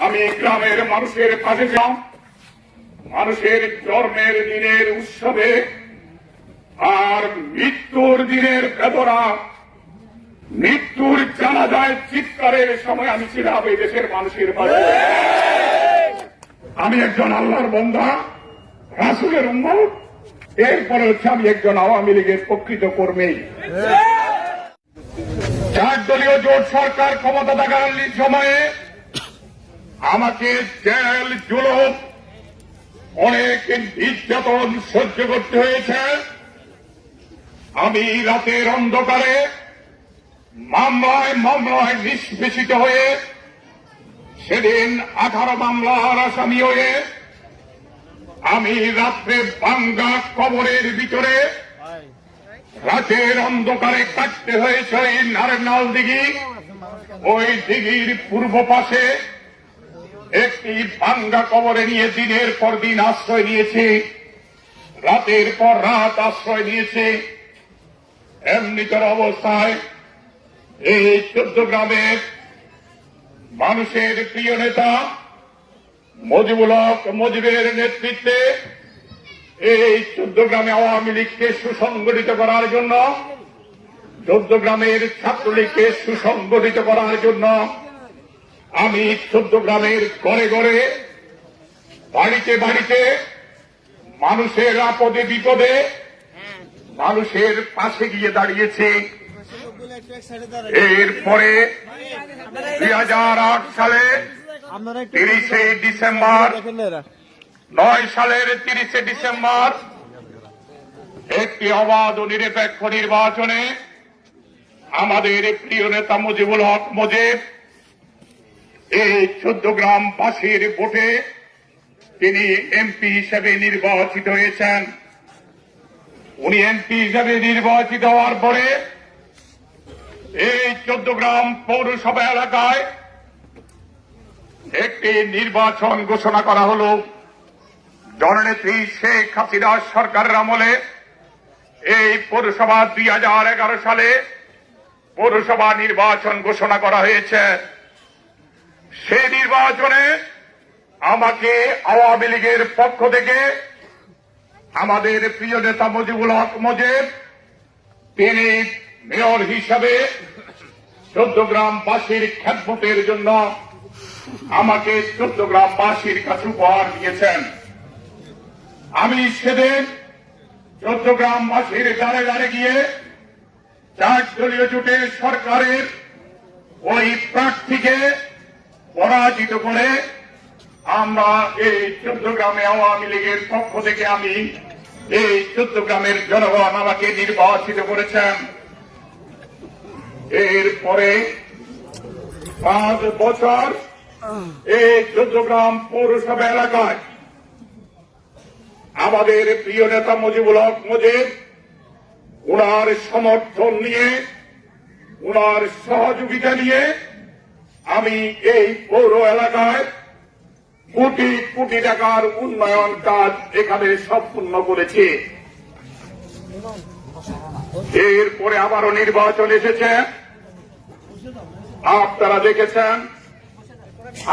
আমি গ্রামের মানুষের পাশে ছিলাম। মানুষের জন্মের দিনের উৎসবে আর মৃত্যুর দিনের বেদনা, মৃত্যুর জানাজায় চিৎকারের সময় আমি ছিলাম এই দেশের মানুষের পাশে। আমি একজন আল্লাহর বান্দা, রাসূলের উম্মত। এরপরে হচ্ছে আমি একজন আওয়ামী লীগের প্রকৃত কর্মী। 4 দলীয় জোট সরকার ক্ষমতা থাকাকালীন সময়ে আমাকে জেল, জুলুম, অনেক নির্যাতন সহ্য করতে হয়েছে। আমি রাতের অন্ধকারে মামলায় নিষ্পেষিত হয়ে সেদিন 18 মামলার আসামি হয়ে আমি রাত্রে ভাঙ্গা কবরের ভিতরে রাতের অন্ধকারে কাটতে হয়েছে ওই নারনাল দিঘি। ওই দিঘির পূর্ব পাশে একটি ভাঙ্গা কবরে নিয়ে দিনের পর দিন আশ্রয় নিয়েছি, রাতের পর রাত আশ্রয় নিয়েছি। এমনিতর অবস্থায় এই 14 গ্রামের মানুষের প্রিয় নেতা মুজিবের নেতৃত্বে এই 14 গ্রামে আওয়ামী লীগকে সুসংগঠিত করার জন্য, 14 গ্রামের ছাত্রলীগকে সুসংগঠিত করার জন্য আমি 14 গ্রামের ঘরে ঘরে, বাড়িতে বাড়িতে মানুষের আপদে বিপদে মানুষের পাশে গিয়ে দাঁড়িয়েছি। এরপরে 2008 সালে 30শে ডিসেম্বর, 9 সালের 30শে ডিসেম্বর একটি অবাধ ও নিরপেক্ষ নির্বাচনে আমাদের প্রিয় নেতা মুজিবুল হক মুজিব এই 14 গ্রামবাসীর ভোটে তিনি এমপি হিসেবে নির্বাচিত হয়েছেন। উনি এমপি হিসেবে নির্বাচিত হওয়ার পরে এই 14 গ্রাম পৌরসভা এলাকায় একটি নির্বাচন ঘোষণা করা হল। জননেত্রী শেখ হাসিনা সরকারের আমলে এই পৌরসভা 2011 সালে পৌরসভা নির্বাচন ঘোষণা করা হয়েছে। সেই নির্বাচনে আমাকে আওয়ামী লীগের পক্ষ থেকে আমাদের প্রিয় নেতা মুজিবুল হক মুজিব তিনি মেয়র হিসাবে 14 গ্রামবাসীর খেদমতের জন্য আমাকে 14 গ্রামবাসীর কাছে উপহার দিয়েছেন। আমি সেদিন 14 গ্রামবাসীর দ্বারে দ্বারে গিয়ে 4 দলীয় জোটের সরকারের ওই প্রার্থীকে পরাজিত করে আমরা এই 14 গ্রামে আওয়ামী লীগের পক্ষ থেকে আমি এই 14 গ্রামের জনগণ আমাকে নির্বাচিত করেছেন। এরপরে 5 বছর এই 14 গ্রাম পৌরসভা এলাকায় আমাদের প্রিয় নেতা মুজিবুল হক মুজিব উনার সমর্থন নিয়ে, উনার সহযোগিতা নিয়ে আমি এই পৌর এলাকায় কোটি কোটি টাকার উন্নয়ন কাজ এখানে সম্পূর্ণ করেছি। এরপরে আবারও নির্বাচন এসেছে, আপনারা দেখেছেন।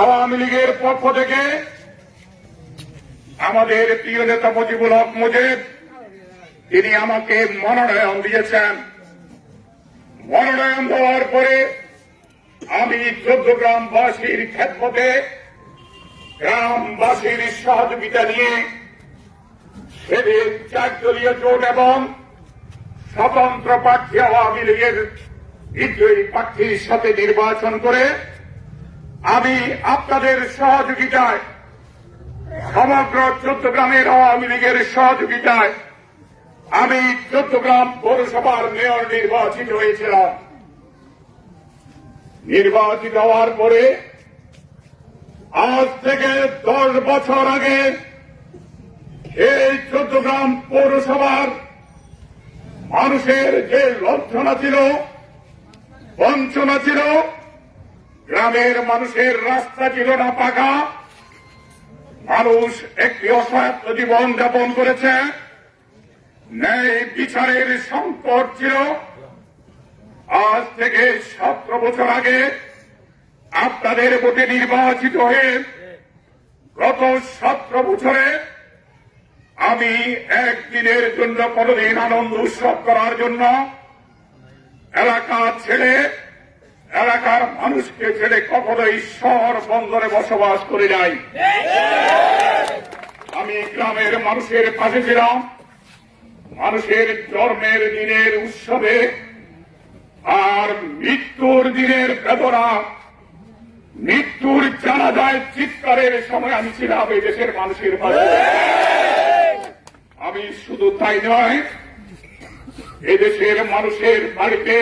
আওয়ামী লীগের পক্ষ থেকে আমাদের প্রিয় নেতা মুজিবুল হক মুজিব তিনি আমাকে মনোনয়ন দিয়েছেন। মনোনয়ন দেওয়ার পরে আমি 14 গ্রামবাসীর খেদমতে, গ্রামবাসীর সহযোগিতা নিয়ে সেদিন 4 দলীয় জোট এবং স্বতন্ত্র প্রার্থী আওয়ামী লীগের বিজয়ী প্রার্থীর সাথে নির্বাচন করে আমি আপনাদের সহযোগিতায়, সমগ্র 14 গ্রামের আওয়ামী লীগের সহযোগিতায় আমি 14 গ্রাম পৌরসভার মেয়র নির্বাচিত হয়েছিলাম। নির্বাচিত হওয়ার পরে আজ থেকে 10 বছর আগে এই 14 গ্রাম পৌরসভার মানুষের যে লঞ্ছনা ছিল, বঞ্চনা ছিল, গ্রামের মানুষের রাস্তা ছিল না পাকা, মানুষ একটি অসহায় জীবন যাপন করেছে, ন্যায় বিচারের সংকট ছিল। আজ থেকে 17 বছর আগে আপনাদের ভোটে নির্বাচিত হয়ে গত 17 বছরে আমি একদিনের জন্য কোনদিন আনন্দ উৎসব করার জন্য এলাকা ছেড়ে এলাকার মানুষকে ছেড়ে কখনোই শহর বন্দরে বসবাস করি নাই। আমি গ্রামের মানুষের পাশে ছিলাম, মানুষের জন্মের দিনের উৎসবে আর মৃত্যুর দিনের বেদনা, মৃত্যুর জানাজায় চিৎকারের সময় আমি ছিলাম এই দেশের মানুষের পাশে। আমি শুধু তাই নয়, এদেশের মানুষের বাড়িতে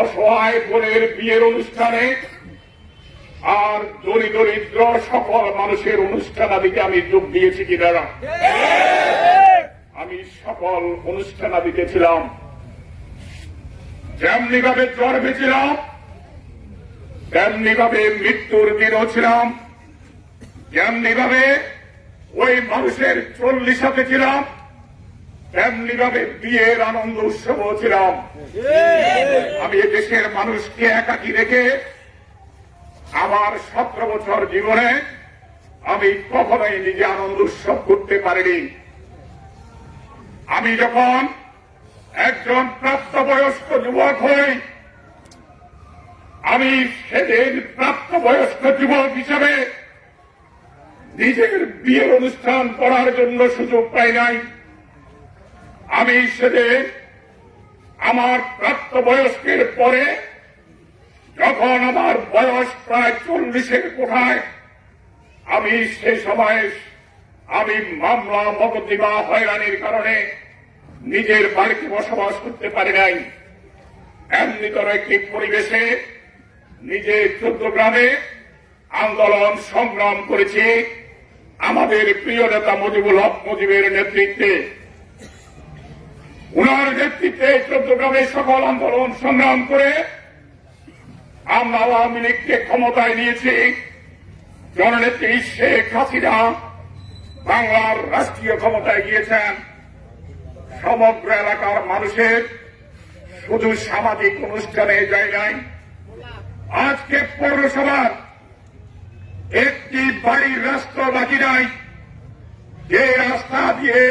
অসহায় বোনের বিয়ের অনুষ্ঠানে আর দরিদ্র সকল মানুষের অনুষ্ঠানাদিতে আমি যোগ দিয়েছি কিনা, আমি সকল অনুষ্ঠানাদিতে ছিলাম। যেমনি ভাবে জন্মে ছিলাম তেমনি ভাবে মৃত্যুর দিনও ছিলাম, যেমনি ভাবে ওই মানুষের 40 ছিলাম, তেমনি ভাবে বিয়ের আনন্দ উৎসবও ছিলাম। আমি এদেশের মানুষকে একাকী রেখে আমার 17 বছর জীবনে আমি কখনোই নিজে আনন্দ উৎসব করতে পারিনি। আমি যখন একজন প্রাপ্তবয়স্ক যুবক হই, আমি সেদিন প্রাপ্তবয়স্ক যুবক হিসেবে নিজের বিয়ের অনুষ্ঠান করার জন্য সুযোগ পাই নাই। আমি সেদিন আমার প্রাপ্তবয়স্কের পরে যখন আমার বয়স প্রায় 40-এর কোঠায়, আমি সেই সময় আমি মামলা মকদ্দমা হয়রানির কারণে নিজের বাড়িতে বসবাস করতে পারি নাই। এমনিতর একটি পরিবেশে নিজে 14 গ্রামে আন্দোলন সংগ্রাম করেছি আমাদের প্রিয় নেতা মুজিবুল হক মুজিবের নেতৃত্বে। উনার নেতৃত্বে 14 গ্রামে সকল আন্দোলন সংগ্রাম করে আমরা আওয়ামী লীগকে ক্ষমতায় নিয়েছি। জননেত্রী শেখ হাসিনা বাংলার রাষ্ট্রীয় ক্ষমতায় গিয়েছেন। সমগ্র এলাকার মানুষের শুধু সামাজিক অনুষ্ঠানে যায় নাই, আজকে পৌরসভার একটি বাড়ির রাস্তা বাকি নাই যে রাস্তা দিয়ে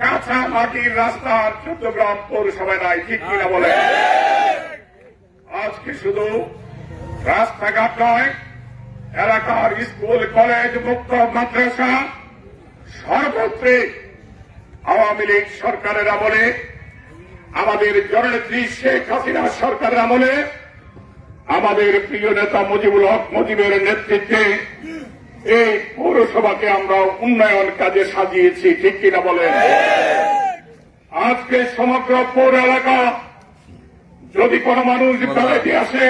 কাঁচা মাটির রাস্তা 14 গ্রাম পৌরসভায় নাই, ঠিক কিনা বলে? আজকে শুধু রাস্তাঘাট নয়, এলাকার স্কুল কলেজ মুক্ত মাদ্রাসা সর্বত্রে আওয়ামী লীগ সরকারের আমলে, আমাদের জননেত্রী শেখ হাসিনা সরকারের আমলে, আমাদের প্রিয় নেতা মুজিবুল হক মুজিবের নেতৃত্বে এই পৌরসভাকে আমরা উন্নয়ন কাজে সাজিয়েছি, ঠিক কিনা বলেন? আজকে সমগ্র পৌর এলাকা যদি কোন মানুষ বেড়াতে আসে,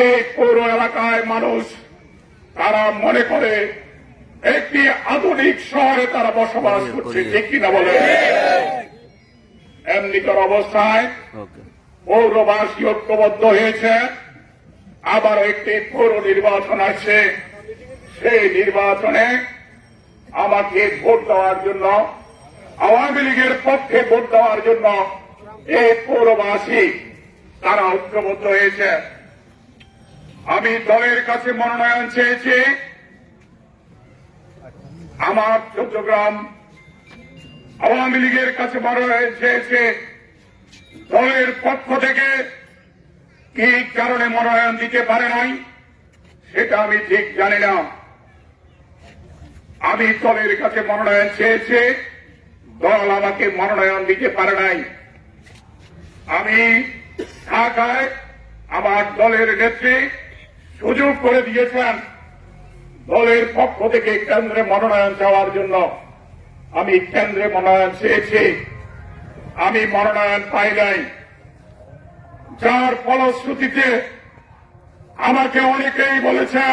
এই পৌর এলাকায় মানুষ তারা মনে করে একটি আধুনিক শহরে তারা বসবাস করছে, ঠিক কিনা বলেন? এমনিকর অবস্থায় পৌরবাসী ঐক্যবদ্ধ হয়েছে। আবার একটি পৌর নির্বাচন আসছে, সেই নির্বাচনে আমাকে ভোট দেওয়ার জন্য, আওয়ামী লীগের পক্ষে ভোট দেওয়ার জন্য এই পৌরবাসী তারা ঐক্যবদ্ধ হয়েছে। আমি দলের কাছে মনোনয়ন চেয়েছি। আমার 14 গ্রাম আওয়ামী লীগের কাছে মনোনয়ন চেয়েছে। দলের পক্ষ থেকে কি কারণে মনোনয়ন দিতে পারে নাই সেটা আমি ঠিক জানি না। আমি দলের কাছে মনোনয়ন চেয়েছি, দল আমাকে মনোনয়ন দিতে পারে নাই। আমি ঢাকায় আমার দলের নেত্রী সুযোগ করে দিয়েছেন দলের পক্ষ থেকে কেন্দ্রে মনোনয়ন চাওয়ার জন্য। আমি কেন্দ্রে মনোনয়ন চেয়েছি, আমি মনোনয়ন পাই নাই, যার ফলশ্রুতিতে আমাকে অনেকেই বলেছে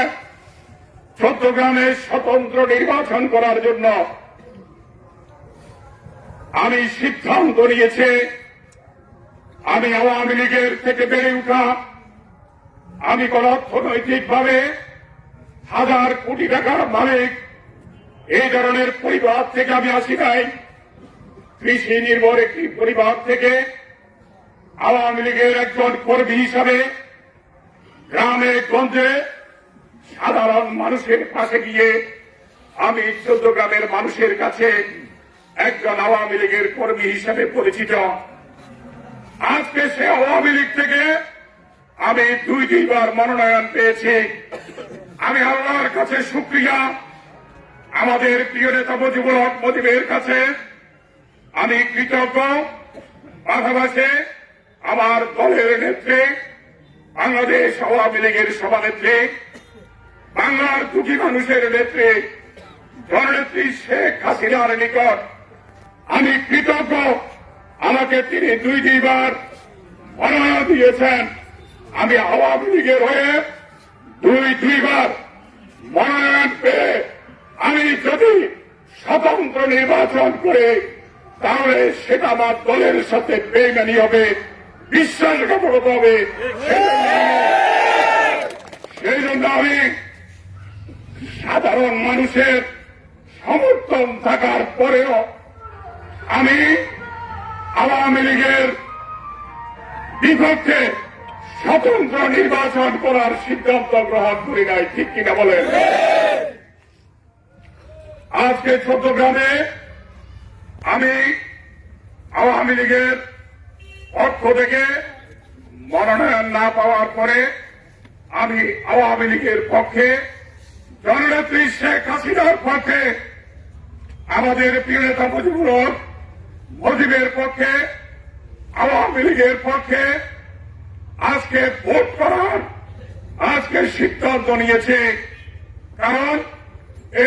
14 গ্রামে স্বতন্ত্র নির্বাচন করার জন্য। আমি সিদ্ধান্ত নিয়েছি, আমি আওয়ামী লীগের থেকে বেড়ে উঠা, আমি কোন অর্থনৈতিকভাবে 1000 কোটি টাকার মালিক এই ধরনের পরিবার থেকে আমি আসি নাই। কৃষি নির্ভর একটি পরিবার থেকে আওয়ামী লীগের একজন কর্মী হিসাবে গ্রামে গঞ্জে সাধারণ মানুষের পাশে গিয়ে আমি 14 গ্রামের মানুষের কাছে একজন আওয়ামী লীগের কর্মী হিসেবে পরিচিত। আজকে সে আওয়ামী লীগ থেকে আমি দুইবার মনোনয়ন পেয়েছি। আমি আল্লাহর কাছে শুকরিয়া, আমাদের প্রিয় নেতা মুজিবুল হক মুজিবের কাছে আমি কৃতজ্ঞ। পাশাপাশি আমার দলের নেত্রী, বাংলাদেশ আওয়ামী লীগের সভানেত্রী, বাংলার দুঃখী মানুষের নেত্রী জননেত্রী শেখ হাসিনার নিকট আমি কৃতজ্ঞ। আমাকে তিনি দুইবার মনোনয়ন দিয়েছেন। আমি আওয়ামী লীগের হয়ে দুইবার মনোনয়ন পেয়ে আমি যদি স্বতন্ত্র নির্বাচন করে তাহলে সেটা আমার দলের সাথে বেইমানি হবে, বিশ্বাসঘাতকতা হবে। সেই জন্য আমি সাধারণ মানুষের সমর্থন থাকার পরেও আমি আওয়ামী লীগের বিপক্ষে স্বতন্ত্র নির্বাচন করার সিদ্ধান্ত গ্রহণ করি নাই। ঠিক কিনা বলেন? আজকে 14 গ্রামে আমি আওয়ামী লীগের পক্ষ থেকে মনোনয়ন না পাওয়ার পরে আমি আওয়ামী লীগের পক্ষে, জননেত্রী শেখ হাসিনার পক্ষে, আমাদের প্রিয় নেতা মুজিবুর হক মুজিবের পক্ষে, আওয়ামী লীগের পক্ষে আজকে ভোট করার আজকে সিদ্ধান্ত নিয়েছে। কারণ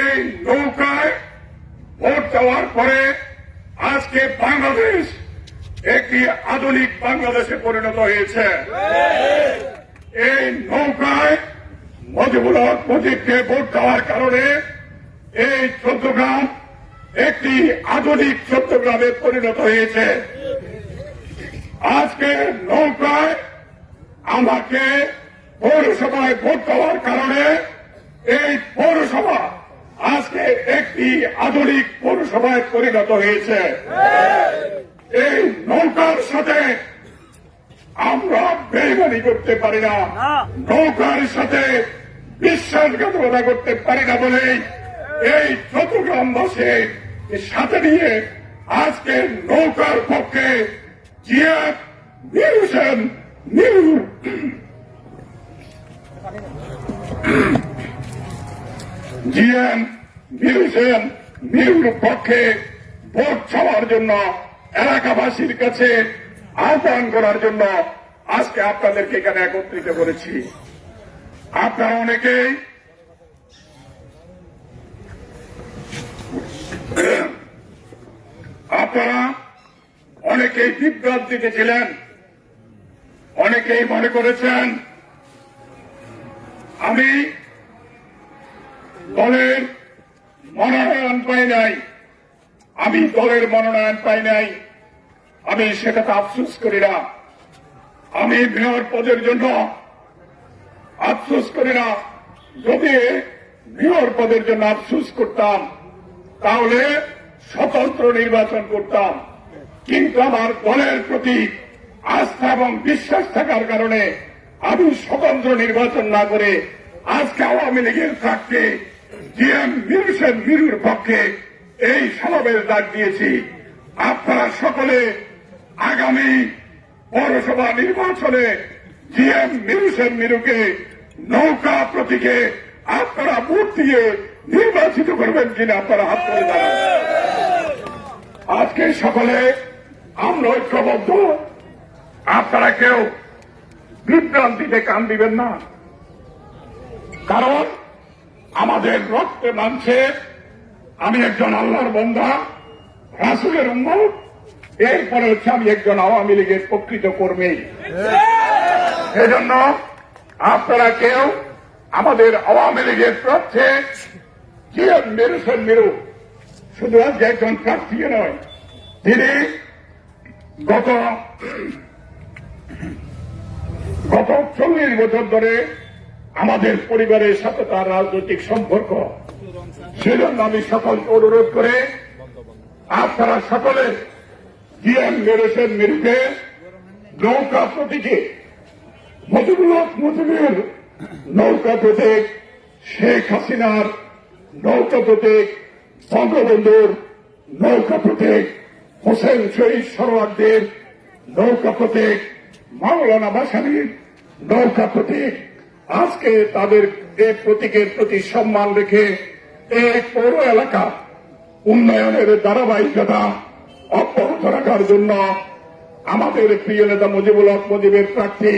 এই নৌকায় ভোট দেওয়ার পরে আজকে বাংলাদেশ একটি আধুনিক বাংলাদেশে পরিণত হয়েছে। এই নৌকায় মুজিবুল হক মুজিবকে ভোট দেওয়ার কারণে এই 14 গ্রাম একটি আধুনিক 14 গ্রামে পরিণত হয়েছে। আজকে নৌকায় আমাকে পৌরসভায় ভোট দেওয়ার কারণে এই পৌরসভা আজকে একটি আধুনিক পৌরসভায় পরিণত হয়েছে। এই নৌকার সাথে আমরা বেইমানি করতে পারি না, নৌকার সাথে বিশ্বাসঘাতকতা করতে পারি না বলেই এই চট্টগ্রামবাসী সাথে নিয়ে আজকে নৌকার পক্ষে জিএম মীর হোসেন মীরুর পক্ষে ভোট চাওয়ার জন্য এলাকাবাসীর কাছে আহ্বান করার জন্য আজকে আপনাদেরকে এখানে একত্রিত করেছি। আপনারা অনেকেই বিভ্রান্তিতে ছিলেন, অনেকেই মনে করেছেন আমি দলের মনোনয়ন পাই নাই, আমি দলের মনোনয়ন পাই নাই। আমি সেটাতে আফসোস করি না, আমি মেয়র পদের জন্য আফসোস করি না। যদি মেয়র পদের জন্য আফসোস করতাম তাহলে স্বতন্ত্র নির্বাচন করতাম, কিন্তু আমার দলের প্রতি আস্থা এবং বিশ্বাস থাকার কারণে আমি স্বতন্ত্র নির্বাচন না করে আজকে আওয়ামী লীগের প্রার্থী জিএম মীর হোসেন মীরুর পক্ষে এই সমাবেশ ডাক দিয়েছি। আপনারা সকলে আগামী পৌরসভা নির্বাচনে জিএম মীর হোসেন মীরুকে নৌকা প্রতীকে আপনারা ভোট দিয়ে নির্বাচিত করবেন কিনা আপনারা হাত করে দাঁড়ান। আজকে সকলে আমরা ঐক্যবদ্ধ, আপনারা কেউ বিভ্রান্তিতে কান দিবেন না। কারণ আমাদের রক্তে মানছে আমি একজন আল্লাহর বান্দা, রাসূলের উম্মত, এরপরে হচ্ছে আমি একজন আওয়ামী লীগের প্রকৃত কর্মী। এজন্য আপনারা কেউ আমাদের আওয়ামী লীগের প্রার্থী জিএম মীর হোসেন মীরু শুধু আজকে একজন প্রার্থী নয়, তিনি গত 40 বছর ধরে আমাদের পরিবারের সাথে তার রাজনৈতিক সম্পর্ক। সেজন্য আমি সকলকে অনুরোধ করে আপনারা সকলে জিএম মীর হোসেন মীরুকে নৌকা প্রতীকে মুজিবের নৌকা প্রতীক, শেখ হাসিনার নৌকা প্রতীক, বঙ্গবন্ধুর নৌকা প্রতীক, হোসেন শহীদ সরোয়ারদের নৌকা প্রতীক, মাওলানা ভাসানীর নৌকা প্রতীক। আজকে তাদের এই প্রতীকের প্রতি সম্মান রেখে এই পৌর এলাকা উন্নয়নের ধারাবাহিকতা অব্যাহত রাখার জন্য আমাদের প্রিয় নেতা মুজিবুল হক মুজিবের প্রার্থী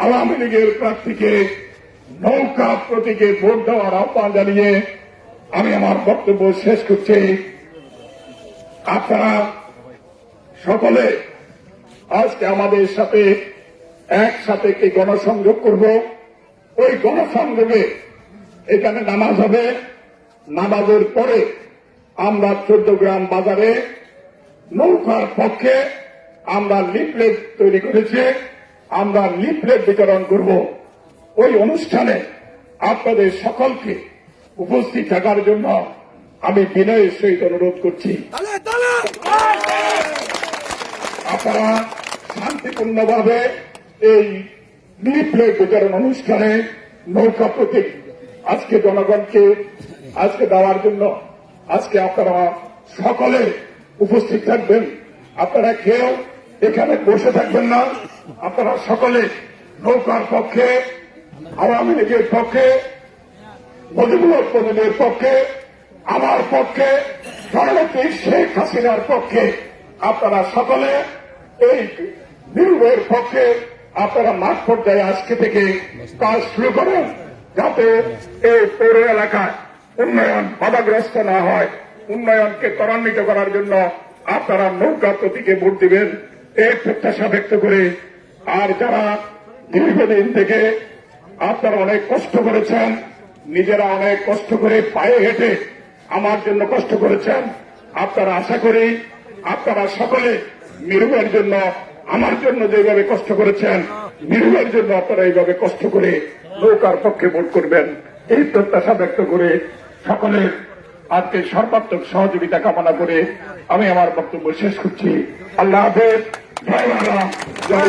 আওয়ামী লীগের প্রার্থীকে নৌকা প্রতীকে ভোট দেওয়ার আহ্বান জানিয়ে আমি আমার বক্তব্য শেষ করছি। আপনারা সকলে আজকে আমাদের সাথে একসাথে একটি গণসংযোগ করব। ওই গণসংযোগে এখানে নামাজ হবে। নামাজের পরে আমরা 14 গ্রাম বাজারে নৌকার পক্ষে আমরা লিফলেট তৈরি করেছি, আমরা লিফলেট বিতরণ করব। ওই অনুষ্ঠানে আপনাদের সকলকে উপস্থিত থাকার জন্য আমি বিনয়ের সহিত অনুরোধ করছি। আপনারা শান্তিপূর্ণভাবে এই লিফলেট বিতরণ অনুষ্ঠানে নৌকা প্রতীক আজকে জনগণকে আজকে দেওয়ার জন্য আজকে আপনারা সকলে উপস্থিত থাকবেন। আপনারা কেউ এখানে বসে থাকবেন না। আপনারা সকলে নৌকার পক্ষে, আওয়ামী লীগের পক্ষে, মুজিবুল হক মুজিবের পক্ষে, আমার পক্ষে, জননেত্রী শেখ হাসিনার পক্ষে আপনারা সকলে এই নির্ভয়ের পক্ষে আপনারা মাঠ পর্যায়ে আজকে থেকে কাজ শুরু করেন, যাতে এই পৌর এলাকায় উন্নয়ন বাধাগ্রস্ত না হয়। উন্নয়নকে ত্বরান্বিত করার জন্য আপনারা নৌকা প্রতীকে ভোট দিবেন এই প্রত্যাশা ব্যক্ত করে, আর যারা দীর্ঘদিন থেকে আপনারা অনেক কষ্ট করেছেন, নিজেরা অনেক কষ্ট করে পায়ে হেঁটে আমার জন্য কষ্ট করেছেন, আপনারা আশা করি আপনারা সকলে নির্ভয়ের জন্য আমার জন্য যেভাবে কষ্ট করেছেন, নির্ভয়ের জন্য আপনারা এইভাবে কষ্ট করে নৌকার পক্ষে ভোট করবেন এই প্রত্যাশা ব্যক্ত করে সকলের আজকে সর্বাত্মক সহযোগিতা কামনা করে আমি আমার বক্তব্য শেষ করছি। আল্লাহ হাফেজ। জয় বাংলা, জয়